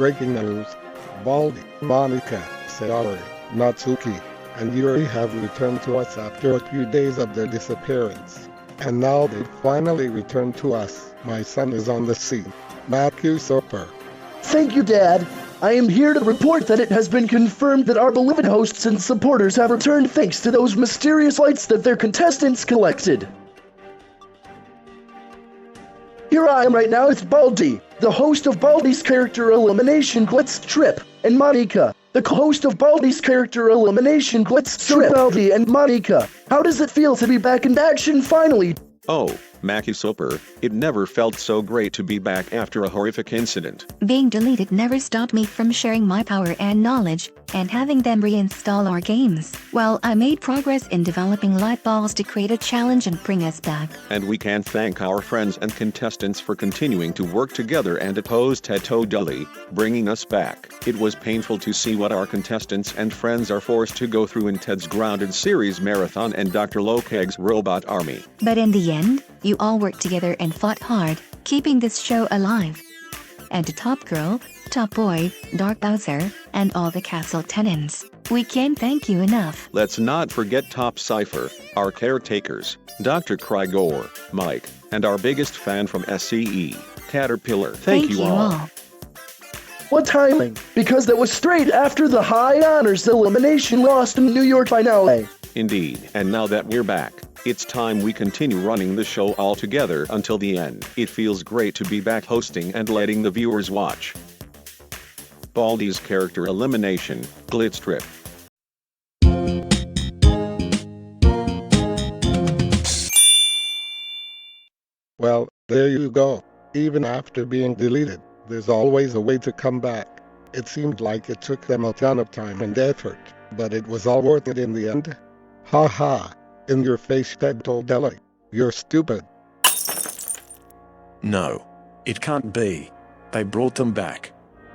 Breaking news. Baldi, Monica, Sayori, Natsuki, and Yuri have returned to us after a few days of their disappearance. And now they've finally returned to us. My son is on the scene. Matthew Soper. Thank you, Dad. I am here to report that it has been confirmed that our beloved hosts and supporters have returned thanks to those mysterious lights that their contestants collected. Here I am right now with Baldi, the host of Baldi's character Elimination Glitz Trip, and Monica, the host of Baldi's character Elimination Glitz Trip. Baldi and Monica, how does it feel to be back in action finally? Oh, Mackie Soper, it never felt so great to be back after a horrific incident. Being deleted never stopped me from sharing my power and knowledge, and having them reinstall our games. Well, I made progress in developing light balls to create a challenge and bring us back. And we can thank our friends and contestants for continuing to work together and oppose Ted Totally, bringing us back. It was painful to see what our contestants and friends are forced to go through in Ted's Grounded series marathon and Dr. Lokeg's robot army. But in the end, you all worked together and fought hard, keeping this show alive. And to Top Girl, Top Boy, Dark Bowser, and all the castle tenants, we can't thank you enough. Let's not forget Top Cypher, our caretakers, Dr. Krygor, Mike, and our biggest fan from SCE, Caterpillar. Thank you all. What timing? Because that was straight after the High Honors Elimination lost in the New York finale. Indeed, and now that we're back, it's time we continue running the show all together until the end. It feels great to be back hosting and letting the viewers watch Baldi's character Elimination, Glitz Trip. Well, there you go. Even after being deleted, there's always a way to come back. It seemed like it took them a ton of time and effort, but it was all worth it in the end. Ha ha. In your face, Ted Totally. You're stupid. No. It can't be. They brought them back.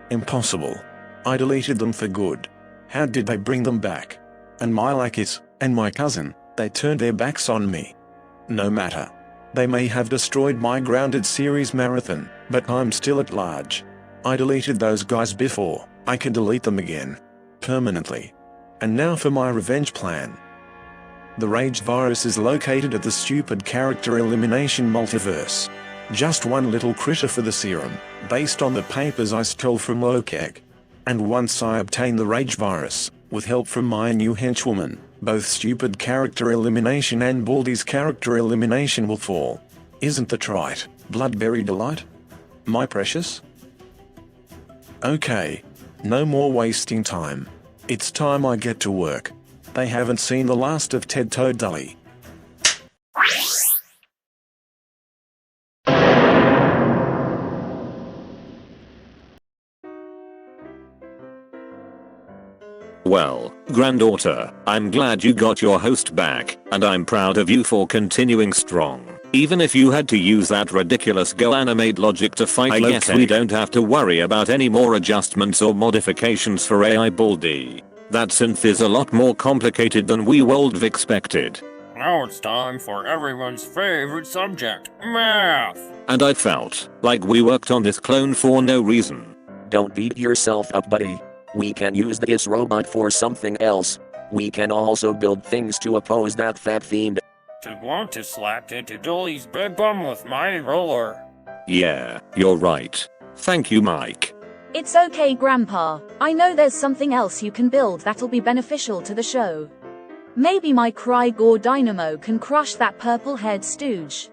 Impossible. I deleted them for good. How did they bring them back? And my lackeys, and my cousin, they turned their backs on me. No matter. They may have destroyed my Grounded series marathon, but I'm still at large. I deleted those guys before, I can delete them again. Permanently. And now for my revenge plan. The rage virus is located at the stupid character elimination multiverse. Just one little critter for the serum, based on the papers I stole from Lokeg. And once I obtain the rage virus, with help from my new henchwoman, both stupid character elimination and Baldi's character elimination will fall. Isn't that right, Bloodberry Delight? My precious? Okay. No more wasting time. It's time I get to work. They haven't seen the last of Ted Totally. Well, granddaughter, I'm glad you got your host back, and I'm proud of you for continuing strong. Even if you had to use that ridiculous Go animate logic to fight, I guess we don't have to worry about any more adjustments or modifications for AI Baldi. That synth is a lot more complicated than we would have expected. Now it's time for everyone's favorite subject, math! And I felt like we worked on this clone for no reason. Don't beat yourself up, buddy. We can use this robot for something else. We can also build things to oppose that fat fiend. To want to slap into Dolly's big bum with my roller. Yeah, you're right. Thank you, Mike. It's okay, Grandpa. I know there's something else you can build that'll be beneficial to the show. Maybe my Krygor Dynamo can crush that purple-haired stooge.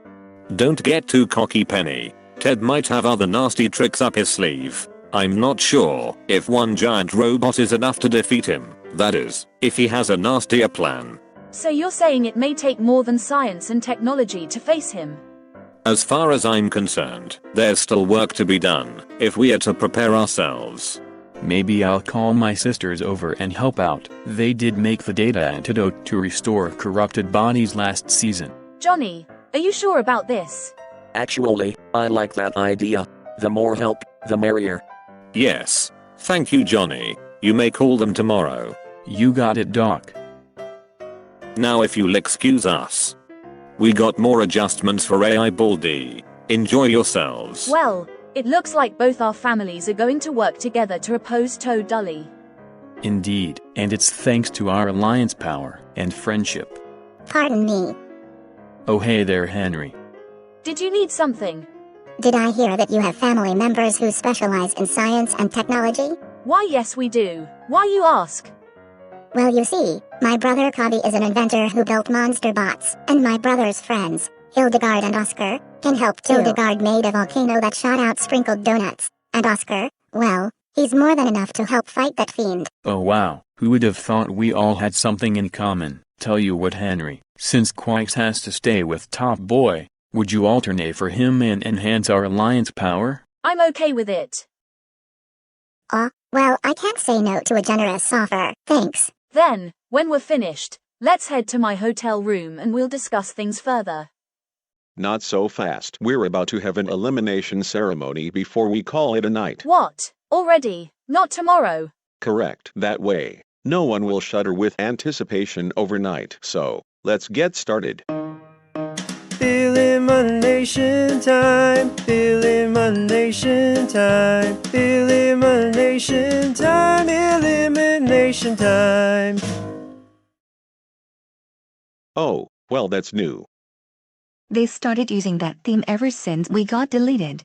Don't get too cocky, Penny. Ted might have other nasty tricks up his sleeve. I'm not sure if one giant robot is enough to defeat him. That is, if he has a nastier plan. So you're saying it may take more than science and technology to face him? As far as I'm concerned, there's still work to be done, if we are to prepare ourselves. Maybe I'll call my sisters over and help out. They did make the data antidote to restore corrupted bodies last season. Johnny, are you sure about this? Actually, I like that idea. The more help, the merrier. Yes. Thank you, Johnny. You may call them tomorrow. You got it, Doc. Now if you'll excuse us. We got more adjustments for AI Baldi. Enjoy yourselves. Well, It looks like both our families are going to work together to oppose Toe Dully. Indeed, and it's thanks to our alliance power and friendship. Pardon me. Oh hey there, Henry. Did you need something? Did I hear that you have family members who specialize in science and technology? Why yes we do. Why you ask? Well, you see, my brother Cobby is an inventor who built monster bots, and my brother's friends, Hildegard and Oscar, can help too. Hildegard made a volcano that shot out sprinkled donuts, and Oscar, well, he's more than enough to help fight that fiend. Oh wow, who would have thought we all had something in common? Tell you what, Henry, since Quikes has to stay with Top Boy, would you alternate for him and enhance our alliance power? I'm okay with it. Well, I can't say no to a generous offer, thanks. Then, when we're finished, let's head to my hotel room and we'll discuss things further. Not so fast. We're about to have an elimination ceremony before we call it a night. What? Already? Not tomorrow? Correct. That way, no one will shudder with anticipation overnight. So, let's get started. Elimination time, elimination time, elimination time, elimination time. Oh, well, that's new. They started using that theme ever since we got deleted.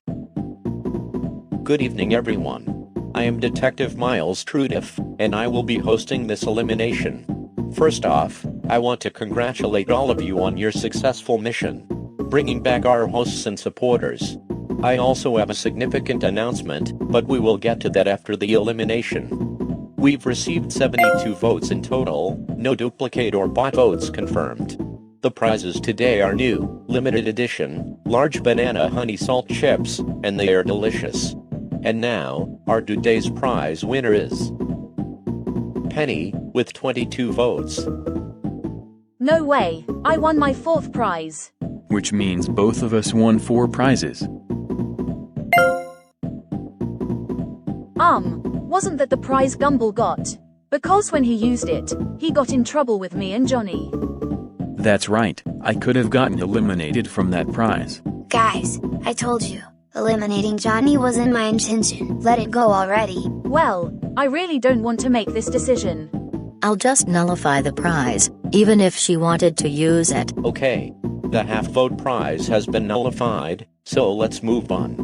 Good evening, everyone. I am Detective Miles Trudiff, and I will be hosting this elimination. First off, I want to congratulate all of you on your successful mission, bringing back our hosts and supporters. I also have a significant announcement, but we will get to that after the elimination. We've received 72 votes in total, no duplicate or bot votes confirmed. The prizes today are new, limited edition, large banana honey salt chips, and they are delicious. And now, our today's prize winner is Penny, with 22 votes. No way, I won my 4th prize. Which means both of us won 4 prizes. Wasn't that the prize Gumball got? Because when he used it, he got in trouble with me and Johnny. That's right, I could have gotten eliminated from that prize. Guys, I told you, eliminating Johnny wasn't my intention. Let it go already. Well, I really don't want to make this decision. I'll just nullify the prize, even if she wanted to use it. Okay, the half-vote prize has been nullified, so let's move on.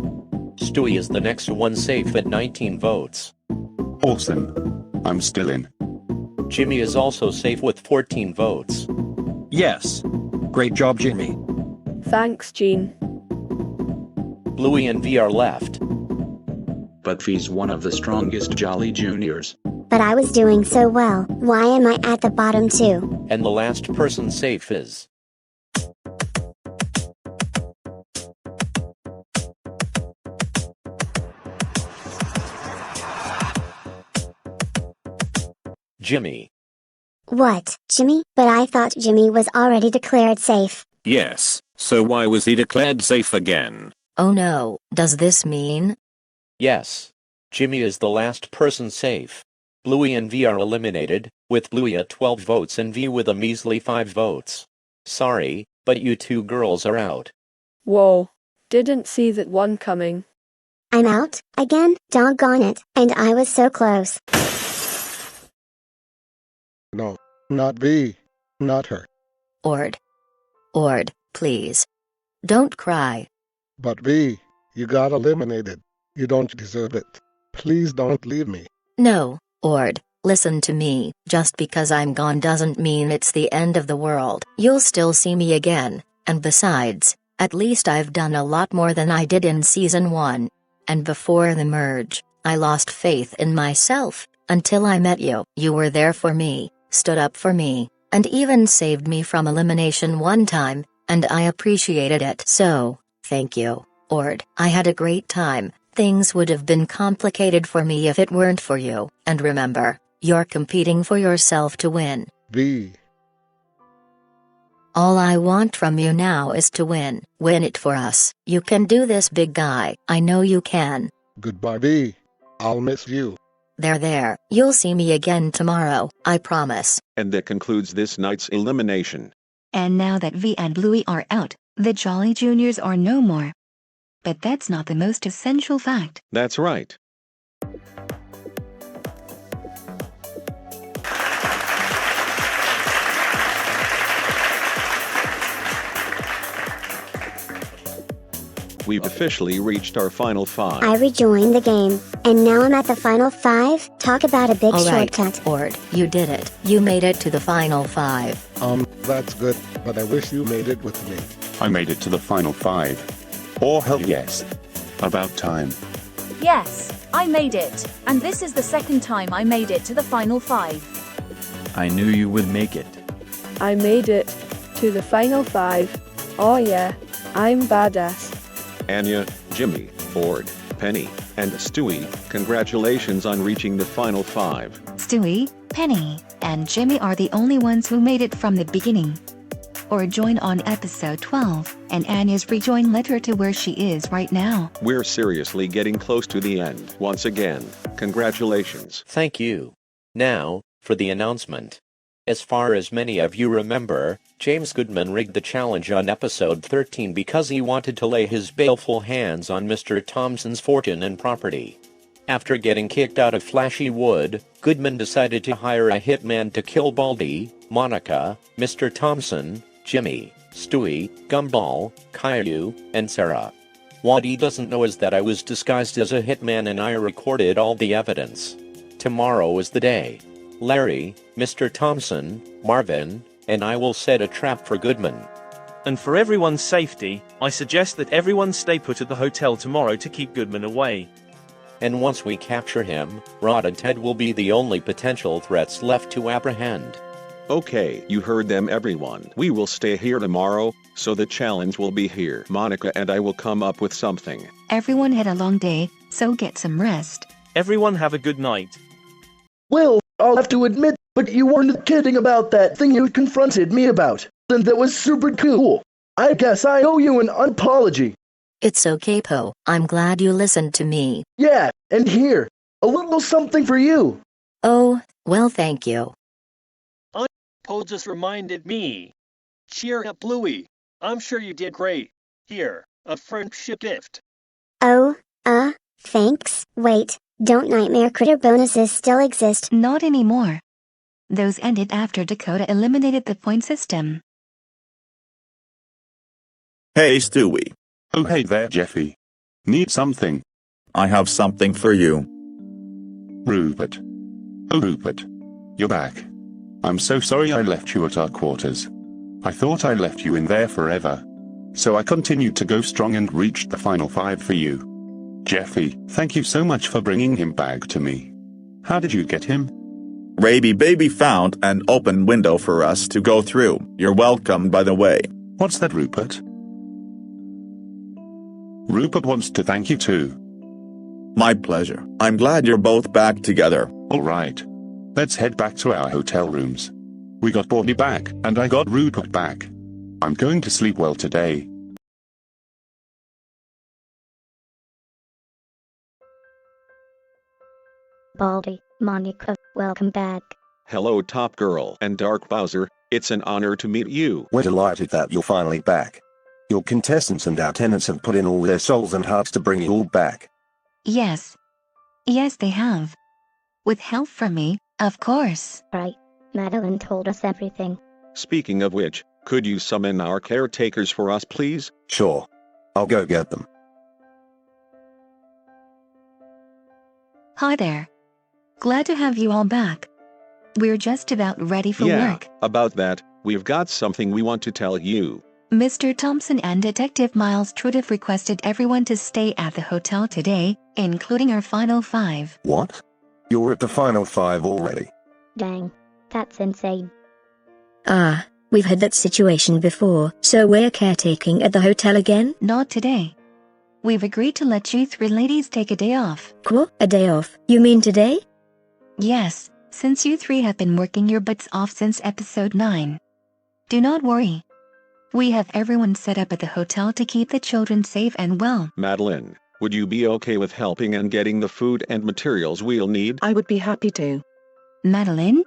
Stewie is the next one safe at 19 votes. Awesome. I'm still in. Jimmy is also safe with 14 votes. Yes. Great job, Jimmy. Thanks, Gene. Bluey and V are left. But V's one of the strongest Jolly Juniors. But I was doing so well, why am I at the bottom too? And the last person safe is Jimmy. What, Jimmy? But I thought Jimmy was already declared safe. Yes, so why was he declared safe again? Oh no, does this mean? Yes. Jimmy is the last person safe. Bluey and V are eliminated, with Bluey at 12 votes and V with a measly 5 votes. Sorry, but you two girls are out. Whoa, didn't see that one coming. I'm out, again, doggone it, and I was so close. No, not V. Not her. Ord, please. Don't cry. But V, you got eliminated. You don't deserve it. Please don't leave me. No, Ord, listen to me. Just because I'm gone doesn't mean it's the end of the world. You'll still see me again, and besides, at least I've done a lot more than I did in Season 1. And before the merge, I lost faith in myself, until I met you. You were there for me, stood up for me, and even saved me from elimination one time, and I appreciated it. So, thank you, Ord. I had a great time. Things would have been complicated for me if it weren't for you. And remember, you're competing for yourself to win. V. All I want from you now is to win. Win it for us. You can do this, big guy. I know you can. Goodbye, V. I'll miss you. There. You'll see me again tomorrow, I promise. And that concludes this night's elimination. And now that V and Bluey are out, the Jolly Juniors are no more. But that's not the most essential fact. That's right. We've officially reached our final 5. I rejoined the game, and now I'm at the final 5. Talk about a big Alright, shortcut. Ord, you did it. You made it to the final 5. That's good, but I wish you made it with me. I made it to the final 5. Oh hell yes. About time. Yes, I made it. And this is the second time I made it to the final 5. I knew you would make it. I made it to the final 5. Oh yeah, I'm badass. Anya, Jimmy, Ord, Penny, and Stewie, congratulations on reaching the final 5. Stewie, Penny, and Jimmy are the only ones who made it from the beginning. Or join on episode 12, and Anya's rejoin led her to where she is right now. We're seriously getting close to the end. Once again, congratulations. Thank you. Now, for the announcement. As far as many of you remember, James Goodman rigged the challenge on episode 13 because he wanted to lay his baleful hands on Mr. Thompson's fortune and property. After getting kicked out of Flashy Wood, Goodman decided to hire a hitman to kill Baldi, Monica, Mr. Thompson, Jimmy, Stewie, Gumball, Caillou, and Sarah. What he doesn't know is that I was disguised as a hitman and I recorded all the evidence. Tomorrow is the day. Larry, Mr. Thompson, Marvin, and I will set a trap for Goodman. And for everyone's safety, I suggest that everyone stay put at the hotel tomorrow to keep Goodman away. And once we capture him, Rod and Ted will be the only potential threats left to apprehend. Okay, you heard them everyone. We will stay here tomorrow, so the challenge will be here. Monica and I will come up with something. Everyone had a long day, so get some rest. Everyone have a good night. Well, I'll have to admit, but you weren't kidding about that thing you confronted me about. And that was super cool. I guess I owe you an apology. It's okay, Po. I'm glad you listened to me. Yeah, and here, a little something for you. Oh, well thank you. Po just reminded me. Cheer up, Bluey. I'm sure you did great. Here, a friendship gift. Oh, thanks. Wait, don't Nightmare Critter bonuses still exist? Not anymore. Those ended after Dakota eliminated the point system. Hey Stewie. Oh hey there Jeffy. Need something? I have something for you. Rupert. Oh Rupert. You're back. I'm so sorry I left you at our quarters. I thought I left you in there forever. So I continued to go strong and reached the final 5 for you. Jeffy, thank you so much for bringing him back to me. How did you get him? Raby Baby found an open window for us to go through. You're welcome, by the way. What's that, Rupert? Rupert wants to thank you too. My pleasure. I'm glad you're both back together. Alright. Let's head back to our hotel rooms. We got Baldi back, and I got Rupert back. I'm going to sleep well today. Baldi, Monica, welcome back. Hello Top Girl and Dark Bowser, it's an honor to meet you. We're delighted that you're finally back. Your contestants and our tenants have put in all their souls and hearts to bring you all back. Yes. Yes, they have. With help from me, of course. Right. Madeline told us everything. Speaking of which, could you summon our caretakers for us please? Sure. I'll go get them. Hi there. Glad to have you all back. We're just about ready for work. About that, we've got something we want to tell you. Mr. Thompson and Detective Miles Trudif requested everyone to stay at the hotel today, including our final 5. What? You're at the final 5 already? Dang. That's insane. We've had that situation before, so we're caretaking at the hotel again? Not today. We've agreed to let you 3 ladies take a day off. What? A day off? You mean today? Yes, since you 3 have been working your butts off since episode 9. Do not worry. We have everyone set up at the hotel to keep the children safe and well. Madeline, would you be okay with helping and getting the food and materials we'll need? I would be happy to. Madeline?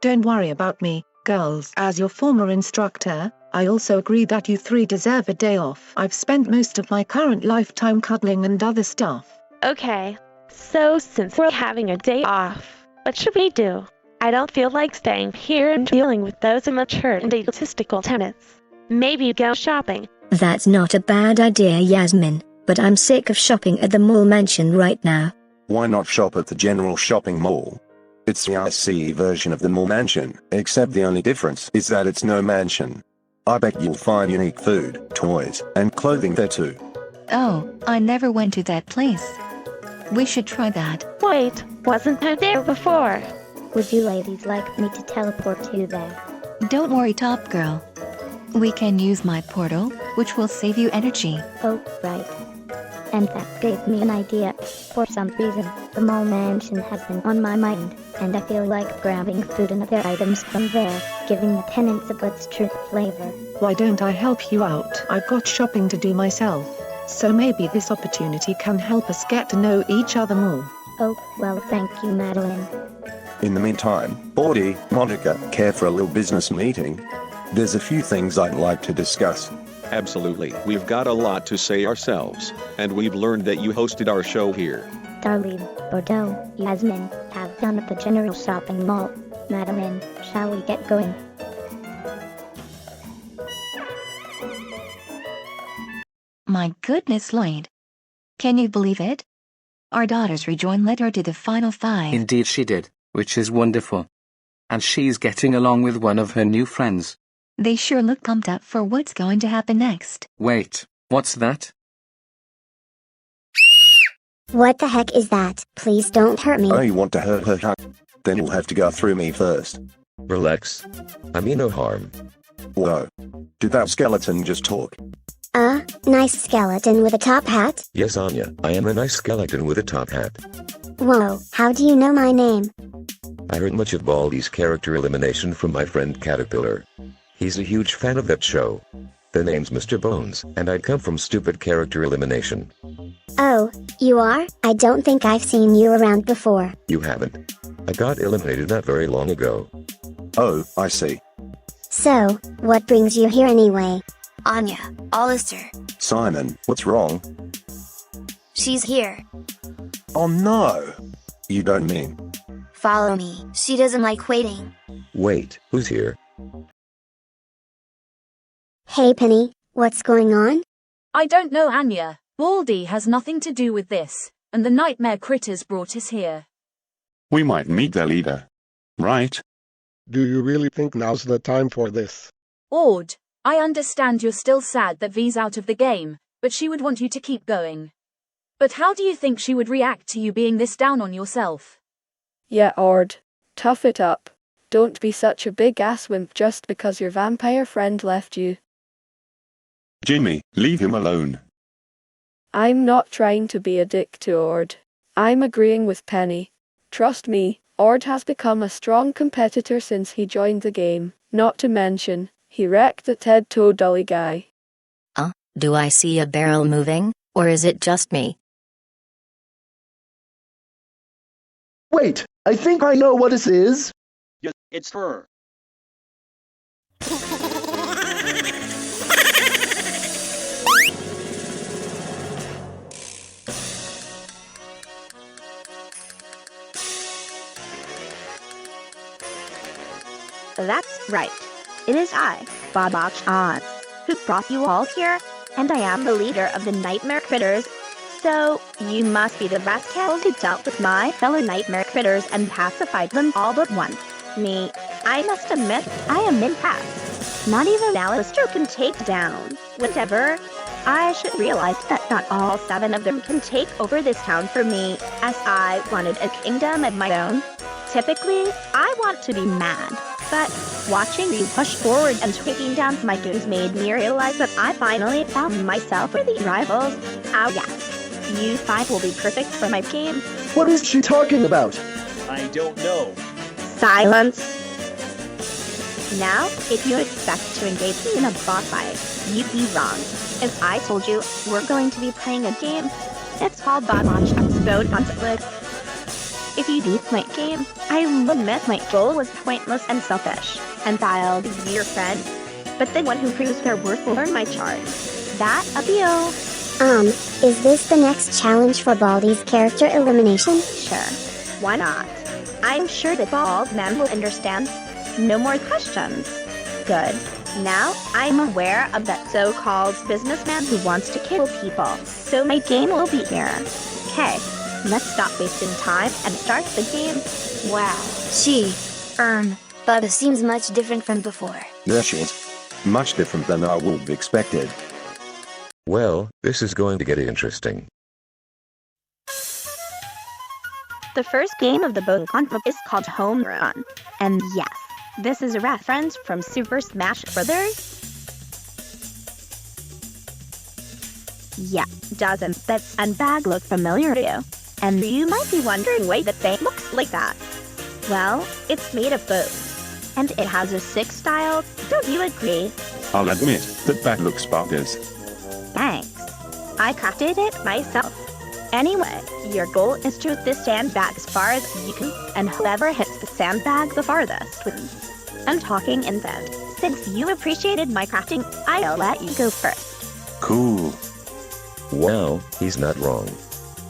Don't worry about me. Girls, as your former instructor, I also agree that you three deserve a day off. I've spent most of my current lifetime cuddling and other stuff. Okay, so since we're having a day off, what should we do? I don't feel like staying here and dealing with those immature and egotistical tenants. Maybe go shopping. That's not a bad idea, Yasmin, but I'm sick of shopping at the mall mansion right now. Why not shop at the general shopping mall? It's the ICE version of the mall mansion, except the only difference is that it's no mansion. I bet you'll find unique food, toys, and clothing there too. Oh, I never went to that place. We should try that. Wait, wasn't I there before? Would you ladies like me to teleport you there? Don't worry, Top Girl. We can use my portal, which will save you energy. Oh, right. And that gave me an idea. For some reason, the mall mansion has been on my mind, and I feel like grabbing food and other items from there, giving the tenants a Glitz trip flavor. Why don't I help you out? I've got shopping to do myself, so maybe this opportunity can help us get to know each other more. Oh, well, thank you, Madeline. In the meantime, Baldi, Monica, care for a little business meeting? There's a few things I'd like to discuss. Absolutely. We've got a lot to say ourselves, and we've learned that you hosted our show here. Darlene, Bordeaux, Yasmin, have fun at the general shopping mall. Madeline, shall we get going? My goodness, Lloyd. Can you believe it? Our daughters rejoined led her to the final 5. Indeed she did, which is wonderful. And she's getting along with one of her new friends. They sure look pumped up for what's going to happen next. Wait, what's that? What the heck is that? Please don't hurt me. Oh, you want to hurt her? Then you'll have to go through me first. Relax. I mean no harm. Whoa. Did that skeleton just talk? Nice skeleton with a top hat? Yes, Anya, I am a nice skeleton with a top hat. Whoa, how do you know my name? I heard much of Baldi's character Elimination from my friend Caterpillar. He's a huge fan of that show. The name's Mr. Bones, and I come from Stupid Character Elimination. Oh, you are? I don't think I've seen you around before. You haven't. I got eliminated not very long ago. Oh, I see. So, what brings you here anyway? Anya, Alistair. Simon, what's wrong? She's here. Oh no! You don't mean? Follow me. She doesn't like waiting. Wait, who's here? Hey Penny, what's going on? I don't know, Anya. Baldi has nothing to do with this, and the nightmare critters brought us here. We might meet their leader. Right? Do you really think now's the time for this? Ord, I understand you're still sad that V's out of the game, but she would want you to keep going. But how do you think she would react to you being this down on yourself? Yeah, Ord. Tough it up. Don't be such a big ass wimp just because your vampire friend left you. Jimmy, leave him alone. I'm not trying to be a dick to Ord. I'm agreeing with Penny. Trust me, Ord has become a strong competitor since he joined the game. Not to mention, he wrecked the Ted Toe Dolly guy. Do I see a barrel moving, or is it just me? Wait, I think I know what this is. Yes, it's her. That's right. It is I, Baba Chops, who brought you all here, and I am the leader of the Nightmare Critters. So, you must be the rascals who dealt with my fellow Nightmare Critters and pacified them all but one. Me, I must admit, I am impasse. Not even Alistair can take down. Whatever. I should realize that not all 7 of them can take over this town for me, as I wanted a kingdom of my own. Typically, I want to be mad, but watching you push forward and taking down my goons made me realize that I finally found myself worthy rivals. Oh yes, you 5 will be perfect for my game. What is she talking about? I don't know. Silence. Now, if you expect to engage me in a boss fight, you'd be wrong. As I told you, we're going to be playing a game. It's called Baba Chops Bone Gauntlet. If you beat my game, I will admit my goal was pointless and selfish. and I'll be your friend. But the one who proves their worth will earn my charge. That a deal? Is this the next challenge for Baldi's character elimination? Sure. Why not? I'm sure that Bald Man will understand. No more questions. Good. Now, I'm aware of that so-called businessman who wants to kill people, so my game will be here. Okay, let's stop wasting time and start the game. Wow. Baba seems much different from before. There she is. Much different than I would have expected. Well, this is going to get interesting. The first game of the Bone Gauntlet is called Home Run. And yes, this is a reference from Super Smash Bros. Yeah, doesn't that sandbag look familiar to you? And you might be wondering why the thing looks like that. Well, it's made of bone. And it has a 6 style, don't you agree? I'll admit, that bag looks bogus. Thanks. I crafted it myself. Anyway, your goal is to hit this sandbag as far as you can, and whoever hits the sandbag the farthest wins. I'm talking instead. Since you appreciated my crafting, I'll let you go first. Cool. Wow, he's not wrong.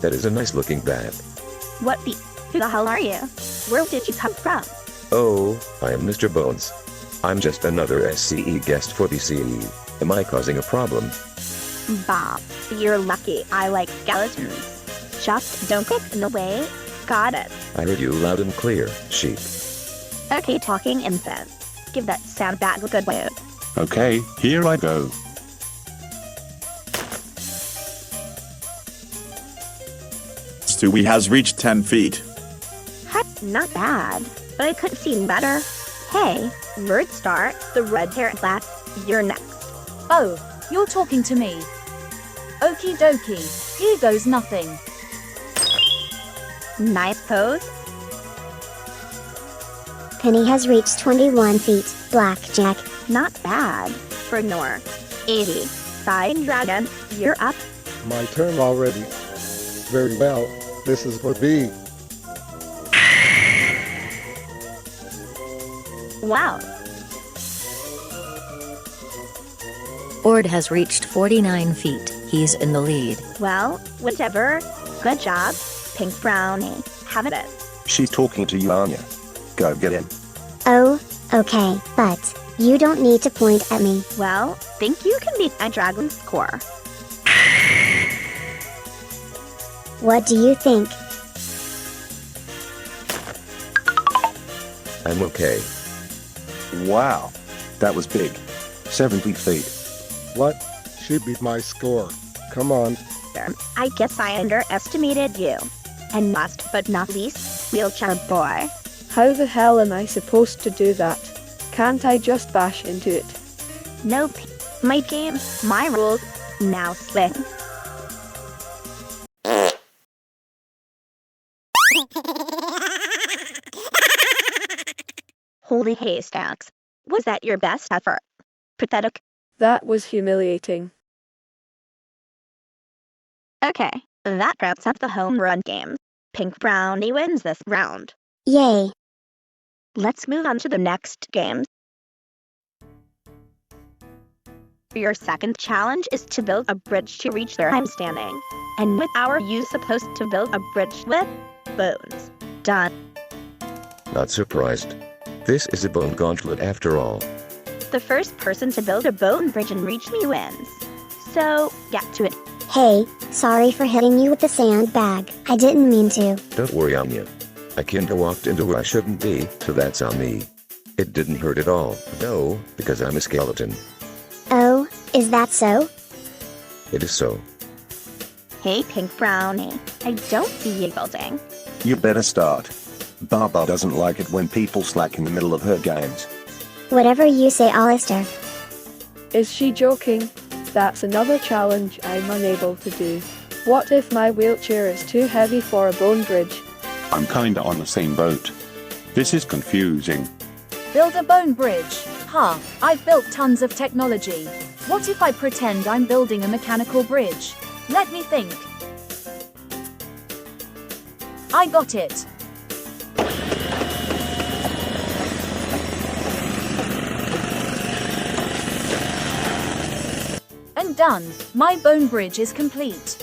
That is a nice looking bag. What the? Who the hell are you? Where did you come from? Oh, I am Mr. Bones. I'm just another SCE guest for the CE. Am I causing a problem? Bob, you're lucky I like skeletons. Just don't get in the way. Got it. I heard you loud and clear, sheep. Okay, talking infant. Give that sandbag a good load. Okay, here I go. Stewie has reached 10 feet. Heck, not bad. But I could have seen better. Hey, Word Star, the red-haired lass, you're next. Oh, you're talking to me. Okie dokie, here goes nothing. Nice pose. Penny has reached 21 feet. Blackjack. Not bad. For Nor. 80. Sign Dragon, you're up. My turn already. Very well. This is for B. Wow. Ord has reached 49 feet. He's in the lead. Well, whatever. Good job, Pink Brownie. Have it. She's talking to you, Anya. Go get him. Oh, okay, but you don't need to point at me. Well, think you can beat a dragon's score. What do you think? I'm okay. Wow. That was big. 70 feet. What? She beat my score. Come on. I guess I underestimated you. And last but not least, Wheelchair Boy. How the hell am I supposed to do that? Can't I just bash into it? Nope. My game, my rules. Now swing. Holy haystacks. Was that your best effort? Pathetic. That was humiliating. Okay, that wraps up the home run game. Pink Brownie wins this round. Yay. Let's move on to the next game. Your second challenge is to build a bridge to reach where I'm standing. And with our you supposed to build a bridge with bones. Done. Not surprised. This is a bone gauntlet after all. The first person to build a bone bridge and reach me wins. So, get to it. Hey, sorry for hitting you with the sandbag. I didn't mean to. Don't worry, Anya. I kinda walked into where I shouldn't be, so that's on me. It didn't hurt at all, no, because I'm a skeleton. Oh, is that so? It is so. Hey, Pink Brownie. I don't see you building. You better start. Baba doesn't like it when people slack in the middle of her games. Whatever you say, Alistair. Is she joking? That's another challenge I'm unable to do. What if my wheelchair is too heavy for a bone bridge? I'm kinda on the same boat. This is confusing. Build a bone bridge. Ha, I've built tons of technology. What if I pretend I'm building a mechanical bridge? Let me think. I got it. I'm done. My bone bridge is complete.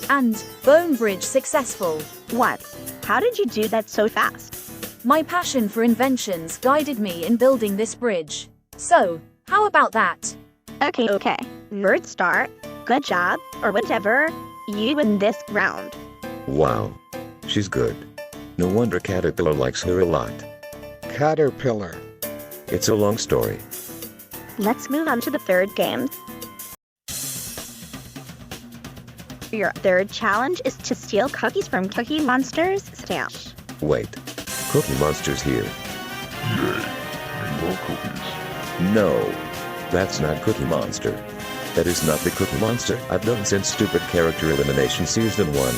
And bone bridge successful. What? How did you do that so fast? My passion for inventions guided me in building this bridge. So, how about that? Okay. Nerd star. Good job, or whatever. You win this round. Wow. She's good. No wonder Caterpillar likes her a lot. Caterpillar. It's a long story. Let's move on to the third game. Your third challenge is to steal cookies from Cookie Monster's stash. Wait. Cookie Monster's here. Yay. I love cookies. No. That's not Cookie Monster. That is not the Cookie Monster I've known since Stupid Character Elimination Season 1.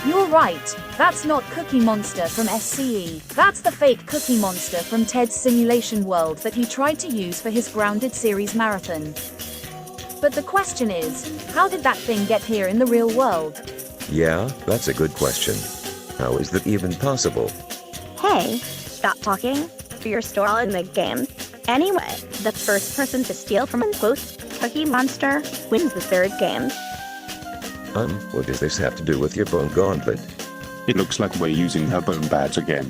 You're right. That's not Cookie Monster from SCE. That's the fake Cookie Monster from Ted's simulation world that he tried to use for his Grounded series marathon. But the question is, how did that thing get here in the real world? Yeah, that's a good question. How is that even possible? Hey, stop talking. You're still in the game. Anyway, the first person to steal from Cookie Monster wins the third game. What does this have to do with your bone gauntlet? It looks like we're using her bone badge again.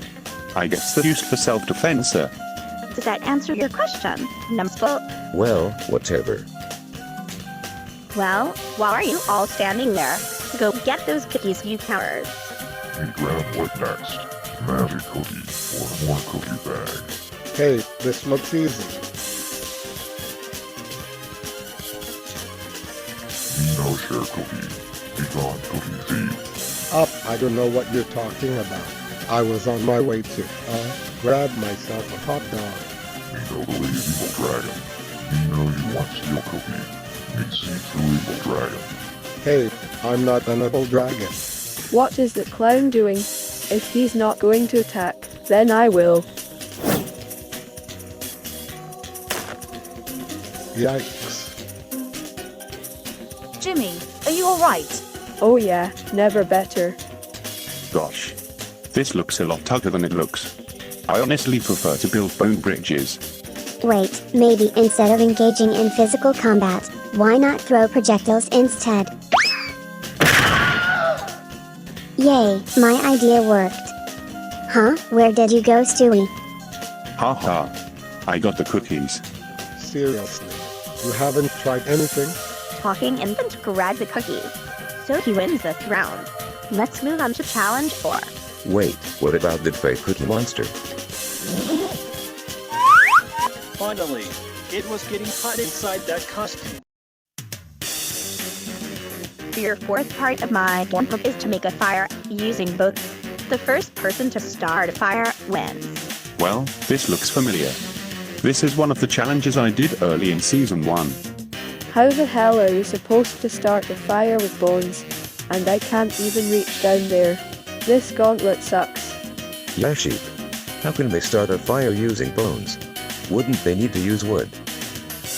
I guess they're used for self-defense, sir. Does that answer your question, numbskull? Well, whatever. Well, why are you all standing there? Go get those cookies, you cowards. And grab what next? Magic cookie or more cookie bag? Hey, this looks easy. Me no share cookie. Be gone, cookie thief. I don't know what you're talking about. I was on my way to, grab myself a hot dog. Me no believe evil dragon. Me know you want steal cookie. Me see through evil dragon. Hey, I'm not an evil dragon. What is the clown doing? If he's not going to attack, then I will. Yikes. Jimmy, are you alright? Oh yeah, never better. Gosh. This looks a lot tougher than it looks. I honestly prefer to build bone bridges. Wait, maybe instead of engaging in physical combat, why not throw projectiles instead? Yay, my idea worked. Huh? Where did you go, Stewie? Haha. I got the cookies. Seriously, you haven't tried anything? Talking infant grabbed the cookies. So he wins this round. Let's move on to challenge 4. Wait, what about the fake Cookie Monster? Finally, it was getting hot inside that costume. Your fourth part of my game is to make a fire using both. The first person to start a fire wins. Well, this looks familiar. This is one of the challenges I did early in Season 1. How the hell are you supposed to start a fire with bones? And I can't even reach down there. This gauntlet sucks. Yeah, sheep. How can they start a fire using bones? Wouldn't they need to use wood?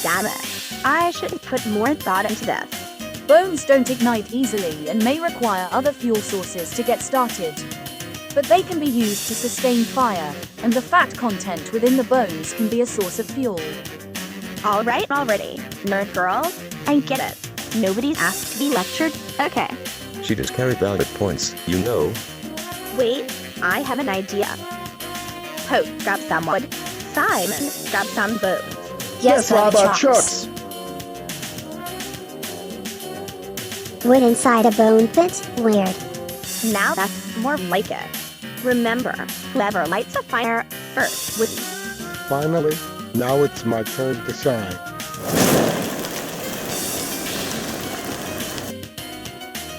Damn it. I should have put more thought into this. Bones don't ignite easily and may require other fuel sources to get started. But they can be used to sustain fire, and the fat content within the bones can be a source of fuel. Alright already, nerd girls, I get it. Nobody's asked to be lectured, okay. She does carry valid points, you know. Wait, I have an idea. Hope, grab some wood. Simon, grab some bones. Yes, Baba Chops. Wood inside a bone pit? Weird. Now that's more like it. Remember, whoever lights a fire first would... Finally, now it's my turn to shine.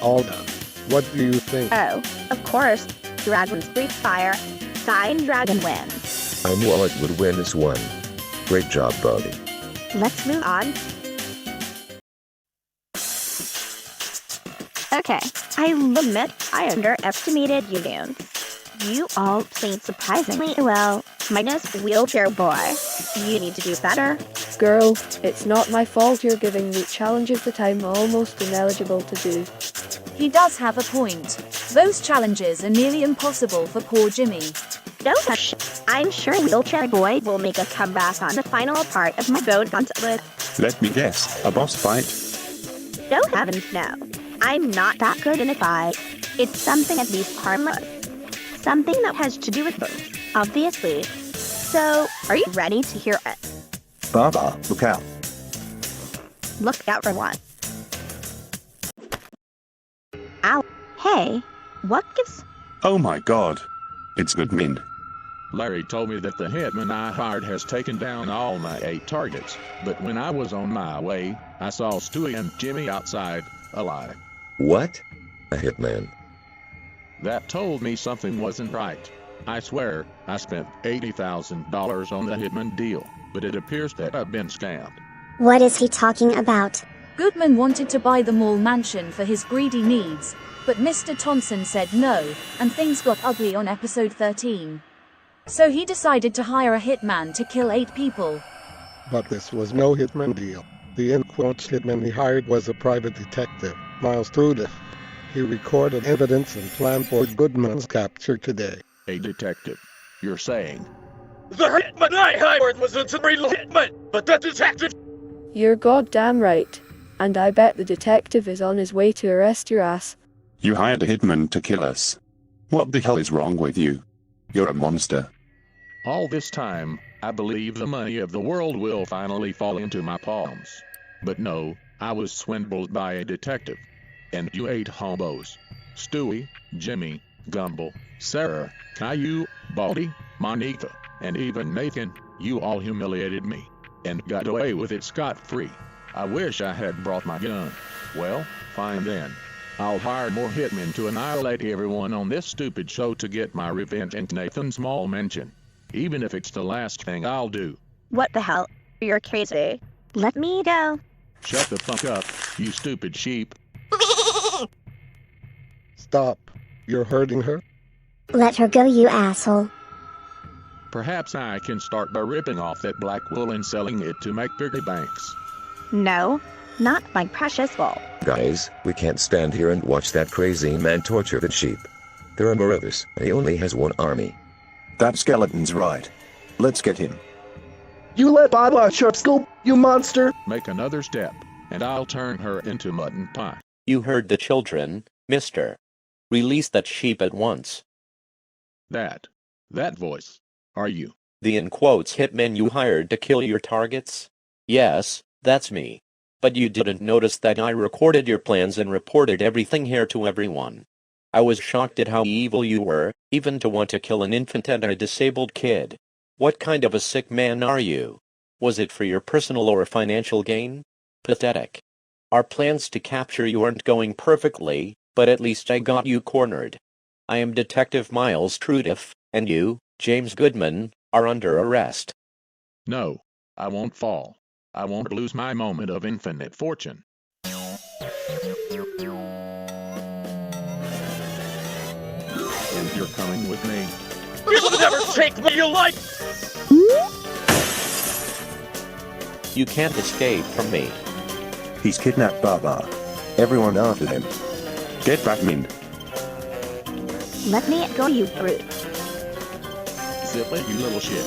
All done. What do you think? Oh, of course, dragons breathe fire. Sign dragon wins. I knew I would win this one. Great job, Baldi. Let's move on. Okay, I admit I underestimated you dudes. You all played surprisingly well, minus Wheelchair Boy. You need to do better. Girl, it's not my fault you're giving me challenges that I'm almost ineligible to do. He does have a point. Those challenges are nearly impossible for poor Jimmy. Don't hush. I'm sure Wheelchair Boy will make a comeback on the final part of my Bone Gauntlet. Let me guess, a boss fight? Don't heavens no. I'm not that good in a fight. It's something at least harmless. Something that has to do with bones, obviously. So, are you ready to hear it? Baba, look out. Look out for what? Ow. Hey, what gives? Oh my god. It's Goodman. Larry told me that the hitman I hired has taken down all my 8 targets, but when I was on my way, I saw Stewie and Jimmy outside, alive. What? A hitman? That told me something wasn't right. I swear, I spent $80,000 on the hitman deal, but it appears that I've been scammed. What is he talking about? Goodman wanted to buy the mall mansion for his greedy needs, but Mr. Thompson said no, and things got ugly on episode 13. So he decided to hire a hitman to kill 8 people. But this was no hitman deal. The in-quotes hitman he hired was a private detective, Miles Trudif. He recorded evidence and planned for Goodman's capture today. A detective, you're saying? The hitman I hired was a real hitman, but the detective... You're goddamn right. And I bet the detective is on his way to arrest your ass. You hired a hitman to kill us. What the hell is wrong with you? You're a monster. All this time, I believe the money of the world will finally fall into my palms. But no, I was swindled by a detective. And you 8 hombos. Stewie, Jimmy, Gumble, Sarah, Caillou, Baldi, Monica, and even Nathan, you all humiliated me. And got away with it scot-free. I wish I had brought my gun. Well, fine then. I'll hire more hitmen to annihilate everyone on this stupid show to get my revenge and Nathan's small mention. Even if it's the last thing I'll do. What the hell? You're crazy. Let me go. Shut the fuck up, you stupid sheep. Stop. You're hurting her? Let her go, you asshole. Perhaps I can start by ripping off that black wool and selling it to make piggy banks. No, not my precious wool. Guys, we can't stand here and watch that crazy man torture the sheep. There are more of us, and he only has 1 army. That skeleton's right. Let's get him. You let Baba Chops go, you monster! Make another step, and I'll turn her into mutton pie. You heard the children, mister. Release that sheep at once. That voice. Are you? The in-quotes hitman you hired to kill your targets? Yes, that's me. But you didn't notice that I recorded your plans and reported everything here to everyone. I was shocked at how evil you were, even to want to kill an infant and a disabled kid. What kind of a sick man are you? Was it for your personal or financial gain? Pathetic. Our plans to capture you aren't going perfectly, but at least I got you cornered. I am Detective Miles Trudif, and you, James Goodman, are under arrest. No, I won't fall. I won't lose my moment of infinite fortune. And you're coming with me. You'll never take me alive! You can't escape from me. He's kidnapped Baba. Everyone after him. Get back, Min. Let me go, you brute. Zip it, you little shit.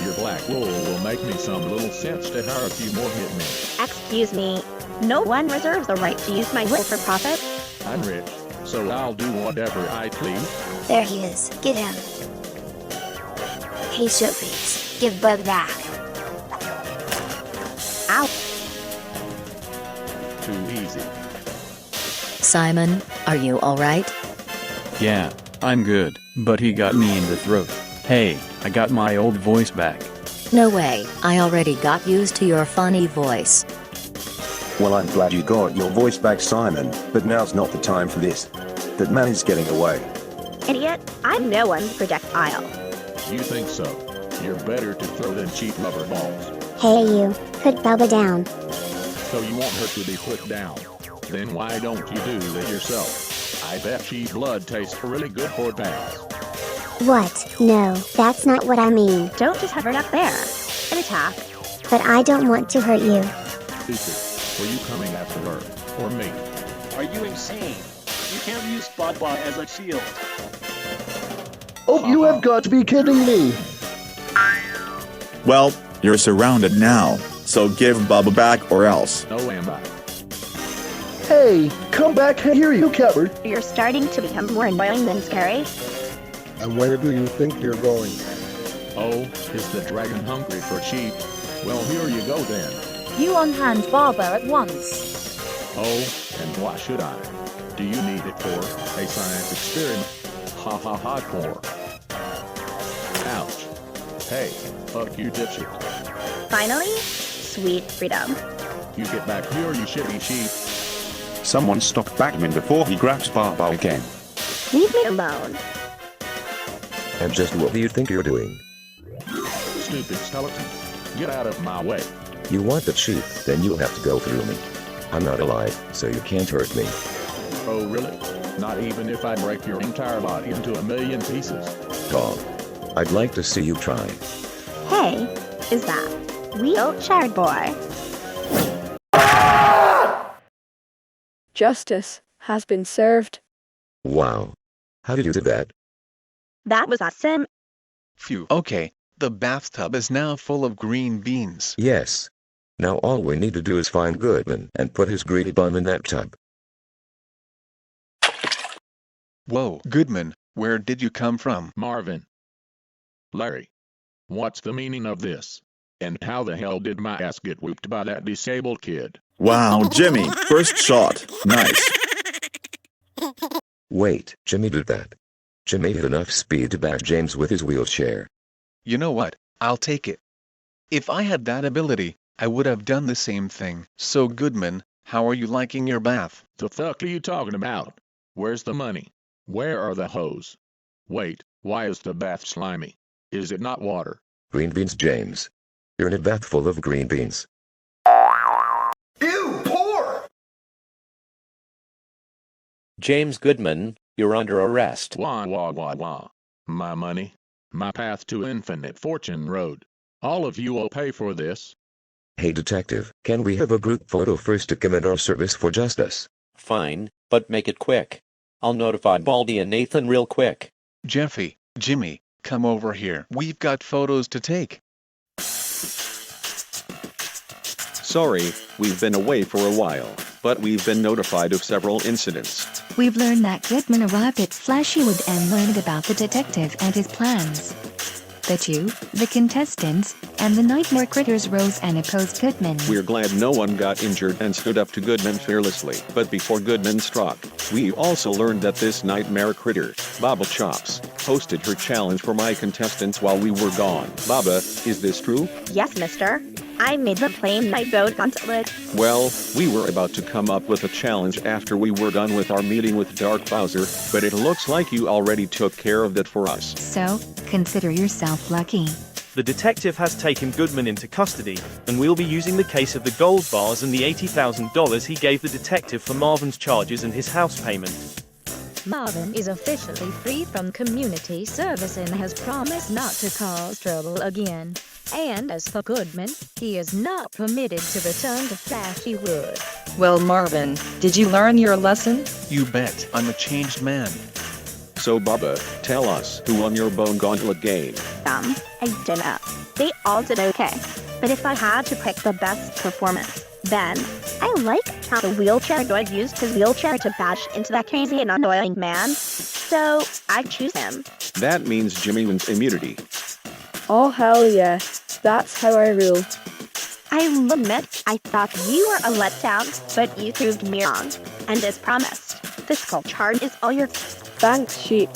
Your black wool will make me some little sense to hire a few more hitmen. Excuse me. No one reserves the right to use my wool for profit. I'm rich, so I'll do whatever I please. There he is. Get him. Hey, Showpiece. Give Bud back. Ow. Too easy. Simon, are you alright? Yeah, I'm good, but he got me in the throat. Hey, I got my old voice back. No way, I already got used to your funny voice. Well, I'm glad you got your voice back, Simon, but now's not the time for this. That man is getting away. Idiot, I'm no one's projectile. You think so? You're better to throw than cheap rubber balls. Hey, you. Put Bubba down. So you want her to be put down? Then why don't you do it yourself? I bet sheep blood tastes really good for baths. What? No, that's not what I mean. Don't just hover up there. An attack. But I don't want to hurt you. Stupid. Were you coming after her? Or me? Are you insane? You can't use Baba as a shield. Oh, you have got to be kidding me. Well, you're surrounded now, so give Bubba back or else. No am I. Hey, come back here, you coward. You're starting to become more annoying than scary. And where do you think you're going? Oh, is the dragon hungry for cheap? Well, here you go then. You unhand Baba at once. Oh, and why should I? Do you need it for a science experiment? Ha ha hardcore. Ouch. Hey, fuck you, dipshit. Finally, sweet freedom. You get back here, you shitty sheep. Someone stop Bagman before he grabs Baba again. Leave me alone. And just what do you think you're doing? Stupid skeleton. Get out of my way. You want the chief, then you'll have to go through me. I'm not alive, so you can't hurt me. Oh really? Not even if I break your entire body into a million pieces. Dog. I'd like to see you try. Hey, is that wheelchair boy? Justice has been served. Wow. How did you do that? That was awesome. Phew. Okay, the bathtub is now full of green beans. Yes. Now all we need to do is find Goodman and put his greedy bum in that tub. Whoa, Goodman, where did you come from? Marvin. Larry. What's the meaning of this? And how the hell did my ass get whooped by that disabled kid? Wow, Jimmy, first shot. Nice. Wait, Jimmy did that. Jimmy had enough speed to bash James with his wheelchair. You know what? I'll take it. If I had that ability, I would have done the same thing. So Goodman, how are you liking your bath? The fuck are you talking about? Where's the money? Where are the hoes? Wait, why is the bath slimy? Is it not water? Green beans, James. You're in a bath full of green beans. Ew, poor! James Goodman, you're under arrest. Wah wah wah wah. My money. My path to infinite fortune road. All of you will pay for this. Hey detective, can we have a group photo first to commend our service for justice? Fine, but make it quick. I'll notify Baldi and Nathan real quick. Jeffy, Jimmy, come over here. We've got photos to take. Sorry, we've been away for a while, but we've been notified of several incidents. We've learned that Goodman arrived at Flashywood and learned about the detective and his plans. That you, the contestants, and the nightmare critters rose and opposed Goodman. We're glad no one got injured and stood up to Goodman fearlessly. But before Goodman struck, we also learned that this nightmare critter, Baba Chops, hosted her challenge for my contestants while we were gone. Baba, is this true? Yes, mister. I made the plain night Bone Gauntlet. Well, we were about to come up with a challenge after we were done with our meeting with Dark Bowser, but it looks like you already took care of that for us. So, consider yourself lucky. The detective has taken Goodman into custody, and we'll be using the case of the gold bars and the $80,000 he gave the detective for Marvin's charges and his house payment. Marvin is officially free from community service and has promised not to cause trouble again. And as for Goodman, he is not permitted to return to Flashywood. Well, Marvin, did you learn your lesson? You bet, I'm a changed man. So Baba, tell us who won your Bone Gauntlet game. I dunno. They all did okay. But if I had to pick the best performance, then I like how the wheelchair boy used his wheelchair to bash into that crazy and annoying man. So I'd choose him. That means Jimmy wins immunity. Oh hell yeah, that's how I rule. I'll admit, I thought you were a letdown, but you proved me wrong. And as promised, this gold charge is all yours. Thanks, sheep.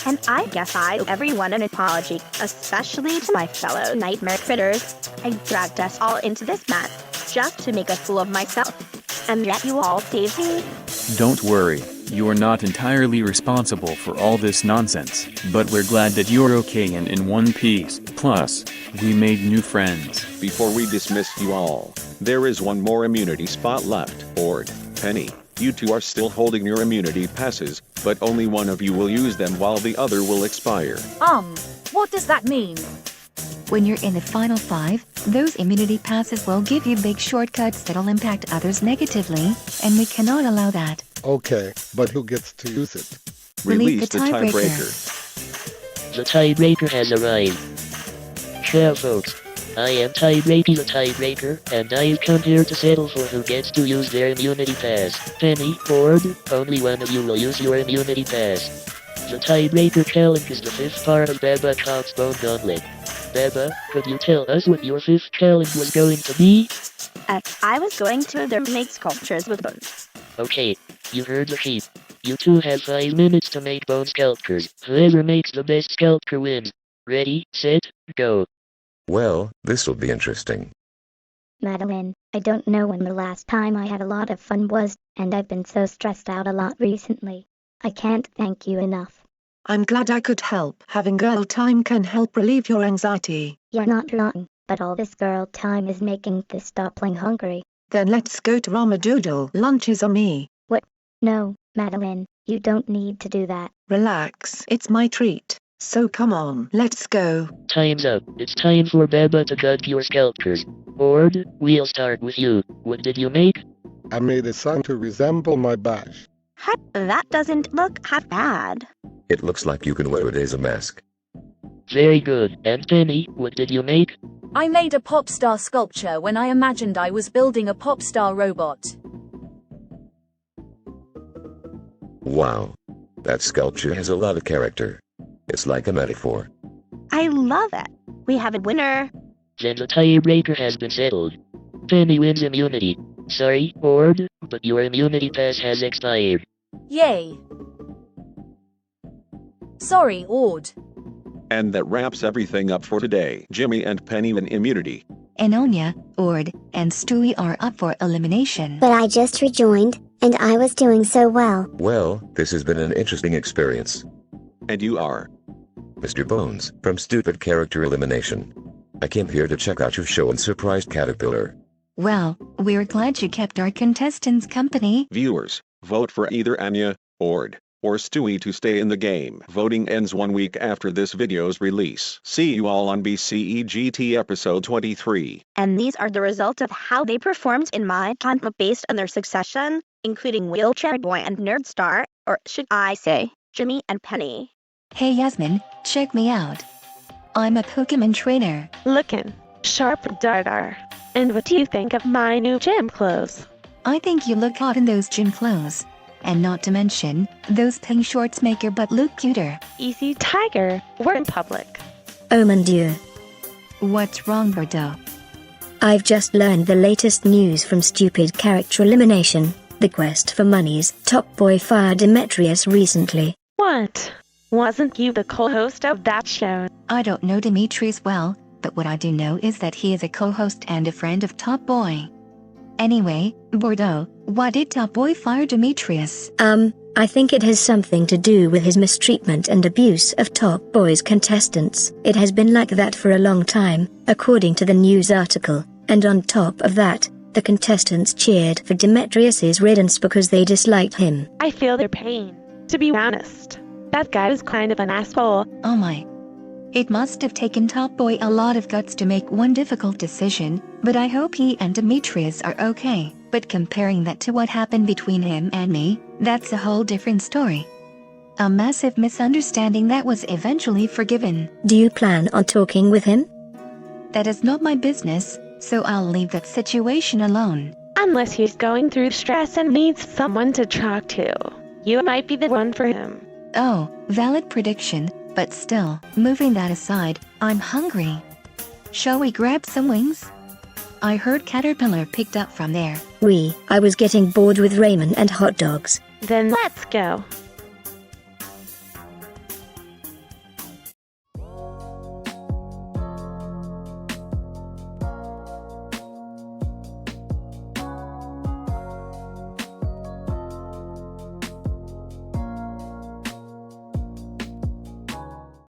And I guess I owe everyone an apology, especially to my fellow nightmare critters. I dragged us all into this mess, just to make a fool of myself. And yet you all saved me. Don't worry, you are not entirely responsible for all this nonsense, but we're glad that you're okay and in one piece. Plus, we made new friends. Before we dismiss you all, there is one more immunity spot left. Ord, Penny, you two are still holding your immunity passes, but only one of you will use them while the other will expire. What does that mean? When you're in the final 5, those immunity passes will give you big shortcuts that'll impact others negatively, and we cannot allow that. Okay, but who gets to use it? Release the tiebreaker. The tiebreaker has arrived. Ciao folks. I am tiebreaking the tiebreaker, and I've come here to settle for who gets to use their immunity pass. Penny, Ord, only one of you will use your immunity pass. The tiebreaker challenge is the 5th part of Baba Chops Bone Gauntlet. Baba, could you tell us what your 5th challenge was going to be? I was going to make sculptures with bones. Okay, you heard the sheep. You two have 5 minutes to make bone sculptures. Whoever makes the best sculpture wins. Ready, set, go. Well, this'll be interesting. Madeline, I don't know when the last time I had a lot of fun was, and I've been so stressed out a lot recently. I can't thank you enough. I'm glad I could help. Having girl time can help relieve your anxiety. You're not wrong, but all this girl time is making this dumpling hungry. Then let's go to Ramadoodle. Lunch is on me. What? No, Madeline, you don't need to do that. Relax, it's my treat. So come on, let's go. Time's up. It's time for Baba to cut your sculptures. Ord, we'll start with you. What did you make? I made a sun to resemble my badge. That doesn't look half bad. It looks like you can wear it as a mask. Very good. And Penny, what did you make? I made a pop star sculpture when I imagined I was building a pop star robot. Wow. That sculpture has a lot of character. It's like a metaphor. I love it. We have a winner. Then the tiebreaker has been settled. Penny wins immunity. Sorry, Ord, but your immunity pass has expired. Yay. Sorry, Ord. And that wraps everything up for today. Jimmy and Penny win immunity. Enonia, Ord, and Stewie are up for elimination. But I just rejoined, and I was doing so well. Well, this has been an interesting experience. And you are? Mr. Bones, from Stupid Character Elimination. I came here to check out your show and surprised Caterpillar. Well, we're glad you kept our contestants company. Viewers, vote for either Anya, Ord, or Stewie to stay in the game. Voting ends 1 week after this video's release. See you all on BCEGT episode 23. And these are the results of how they performed in my gauntlet based on their succession, including Wheelchair Boy and Nerd Star, or should I say, Jimmy and Penny. Hey Yasmin, check me out. I'm a Pokemon trainer. Lookin' sharp darter. And what do you think of my new gym clothes? I think you look hot in those gym clothes. And not to mention, those pink shorts make your butt look cuter. Easy tiger, we're in public. Oh mon Dieu. What's wrong, Bordeaux? I've just learned the latest news from Stupid Character Elimination. The quest for money's top boy fired Demetrius recently. What? Wasn't you the co-host of that show? I don't know Demetrius well, but what I do know is that he is a co-host and a friend of Top Boy. Anyway, Bordeaux, why did Top Boy fire Demetrius? I think it has something to do with his mistreatment and abuse of Top Boy's contestants. It has been like that for a long time, according to the news article, and on top of that, the contestants cheered for Demetrius's riddance because they disliked him. I feel their pain. To be honest, that guy is kind of an asshole. Oh my. It must have taken Top Boy a lot of guts to make one difficult decision, but I hope he and Demetrius are okay. But comparing that to what happened between him and me, that's a whole different story. A massive misunderstanding that was eventually forgiven. Do you plan on talking with him? That is not my business, so I'll leave that situation alone. Unless he's going through stress and needs someone to talk to. You might be the one for him. Oh, valid prediction, but still, moving that aside, I'm hungry. Shall we grab some wings? I heard Caterpillar picked up from there. I was getting bored with ramen and hot dogs. Then let's go.